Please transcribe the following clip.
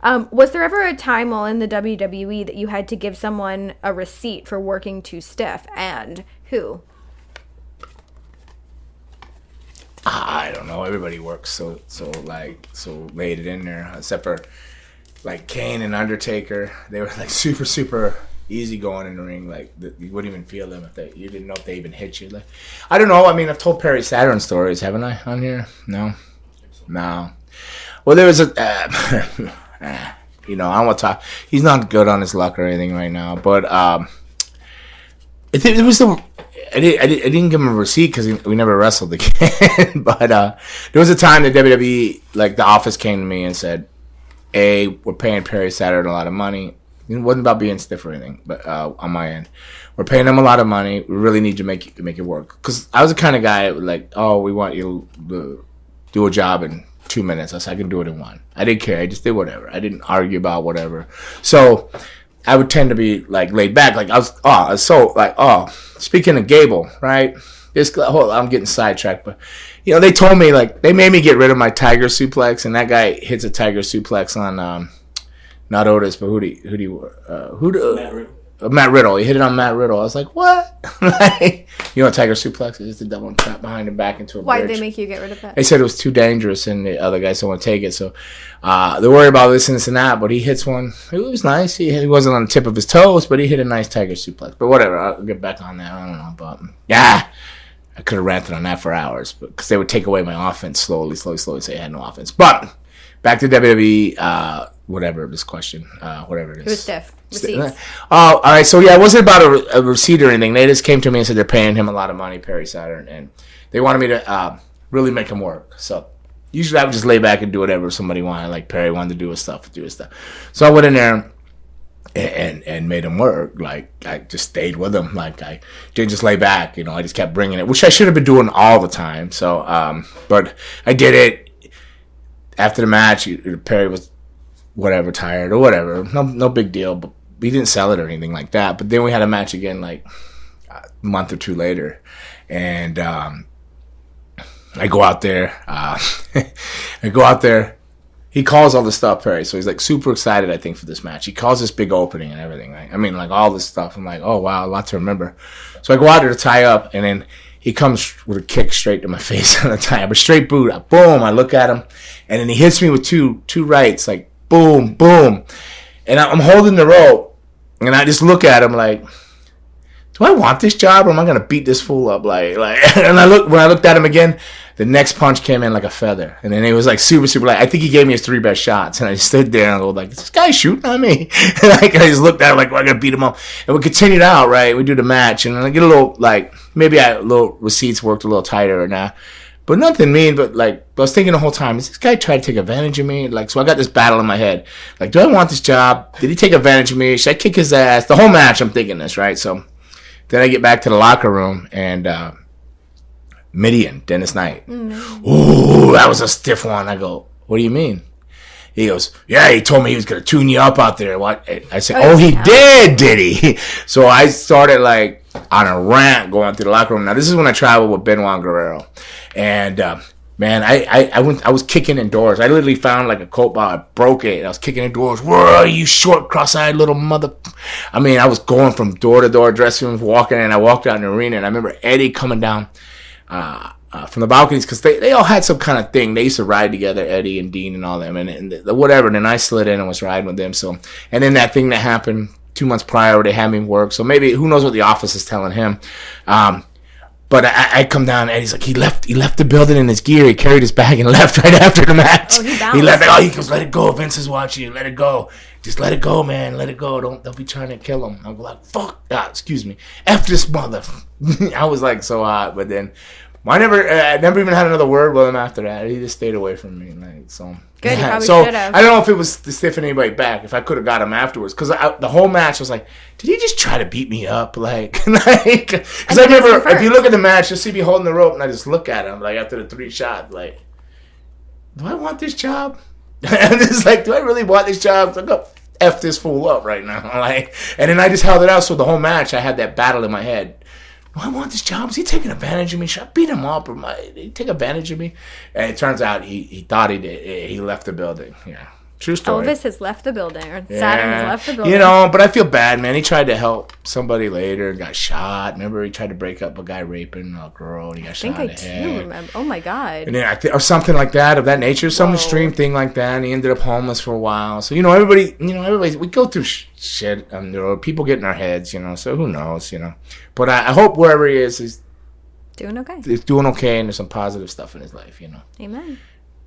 Was there ever a time while in the WWE that you had to give someone a receipt for working too stiff, and who? I don't know. Everybody works so laid it in there, except for like Kane and Undertaker. They were like super easy going in the ring. Like you wouldn't even feel them if you didn't know if they even hit you. Like, I don't know. I mean, I've told Perry Saturn stories, haven't I, on here? No. Well, there was I don't want to talk. He's not good on his luck or anything right now, but it was the. I didn't give him a receipt because we never wrestled again. But there was a time that WWE, like the office, came to me and said, "Hey, we're paying Perry Saturn a lot of money." It wasn't about being stiff or anything, but on my end, we're paying him a lot of money. We really need to make it work. Because I was the kind of guy like, "Oh, we want you to do a job in 2 minutes." I said, "I can do it in 1." I didn't care. I just did whatever. I didn't argue about whatever. So I would tend to be like laid back. Like speaking of Gable, right? I'm getting sidetracked, but they told me they made me get rid of my tiger suplex, and that guy hits a tiger suplex on not Otis, but Matt Riddle. He hit it on Matt Riddle. I was like, what? Tiger suplex is just a double trap behind and back into a Why bridge. did they make you get rid of that? They said it was too dangerous, and the other guys don't want to take it. So they're worried about this and that, but he hits one. It was nice. He wasn't on the tip of his toes, but he hit a nice tiger suplex. But whatever, I'll get back on that. I don't know. But I could have ranted on that for hours because they would take away my offense slowly, so I had no offense. But back to WWE, whatever this question, whatever it is. It was stiff. Receipts. Oh, all right. So it wasn't about a receipt or anything. They just came to me and said they're paying him a lot of money, Perry Saturn, and they wanted me to really make him work. So usually I would just lay back and do whatever somebody wanted, like Perry wanted to do his stuff. So I went in there and made him work. Like I just stayed with him. Like I didn't just lay back. I just kept bringing it, which I should have been doing all the time. So, but I did it. After the match, Perry was whatever, tired or whatever. No big deal. But we didn't sell it or anything like that. But then we had a match again, like a month or two later, and I go out there. He calls all this stuff, Perry. So he's like super excited, I think, for this match. He calls this big opening and everything, right? I mean, like all this stuff. I'm like, oh wow, a lot to remember. So I go out there to tie up, and then he comes with a kick straight to my face on the tie up, a straight boot. Boom! I look at him, and then he hits me with two rights, like boom, boom. And I'm holding the rope, and I just look at him like, do I want this job, or am I gonna beat this fool up? Like, and when I looked at him again, the next punch came in like a feather, and then it was like super light. I think he gave me his 3 best shots, and I just stood there and I go like, this guy's shooting at me. And I just looked at him like, well, I gotta beat him up. And we continued out, right? We do the match, and I get a little maybe little receipts worked a little tighter or not. But nothing mean, but I was thinking the whole time, is this guy trying to take advantage of me? So I got this battle in my head. Do I want this job? Did he take advantage of me? Should I kick his ass? The whole match, I'm thinking this, right? So then I get back to the locker room, and Midian, Dennis Knight. Mm-hmm. Ooh, that was a stiff one. I go, what do you mean? He goes, yeah, he told me he was going to tune you up out there. What? I said, he did he? So I started on a rant going through the locker room. Now, this is when I traveled with Benoit Guerrero. And, man, I was kicking in doors. I literally found a coat bottle. I broke it. I was kicking in doors. Where are you, short, cross-eyed little mother? I mean, I was going from door to door, dressing rooms, walking, and I walked out in the arena. And I remember Eddie coming down from the balconies, because they all had some kind of thing. They used to ride together, Eddie and Dean and all them, and whatever. And then I slid in and was riding with them. So, and then that thing that happened 2 months prior, where they had me work. So maybe, who knows what the office is telling him. But I come down, and Eddie's like, he left the building in his gear. He carried his bag and left right after the match. He left it. He goes, let it go. Vince is watching you. Let it go. Just let it go, man. Let it go. Don't be trying to kill him. I'm like, fuck. Excuse me. F this mother. I was so hot. But then I never even had another word with him after that. He just stayed away from me. So good. Yeah. You probably should have. I don't know if it was to stiffen anybody back. If I could have got him afterwards, because the whole match was like, did he just try to beat me up? Because I remember, if you look at the match, you'll see me holding the rope, and I just look at him after the 3 shot, do I want this job? And it's do I really want this job? Go F this fool up right now. And then I just held it out. So the whole match, I had that battle in my head. Do I want this job? Is he taking advantage of me? Should I beat him up? Or did he take advantage of me? And it turns out he thought he did. He left the building. Yeah. True story. Elvis has left the building, or Saturn has left the building. You know, but I feel bad, man. He tried to help somebody later and got shot. Remember, he tried to break up a guy raping a girl, and he got shot in the head. I think I do remember. Oh my god. And then or something like that, of that nature, some extreme thing like that. And he ended up homeless for a while. So everybody, we go through shit on the road. People get in our heads, So who knows, But I hope wherever he is, he's doing okay. He's doing okay, and there's some positive stuff in his life, Amen.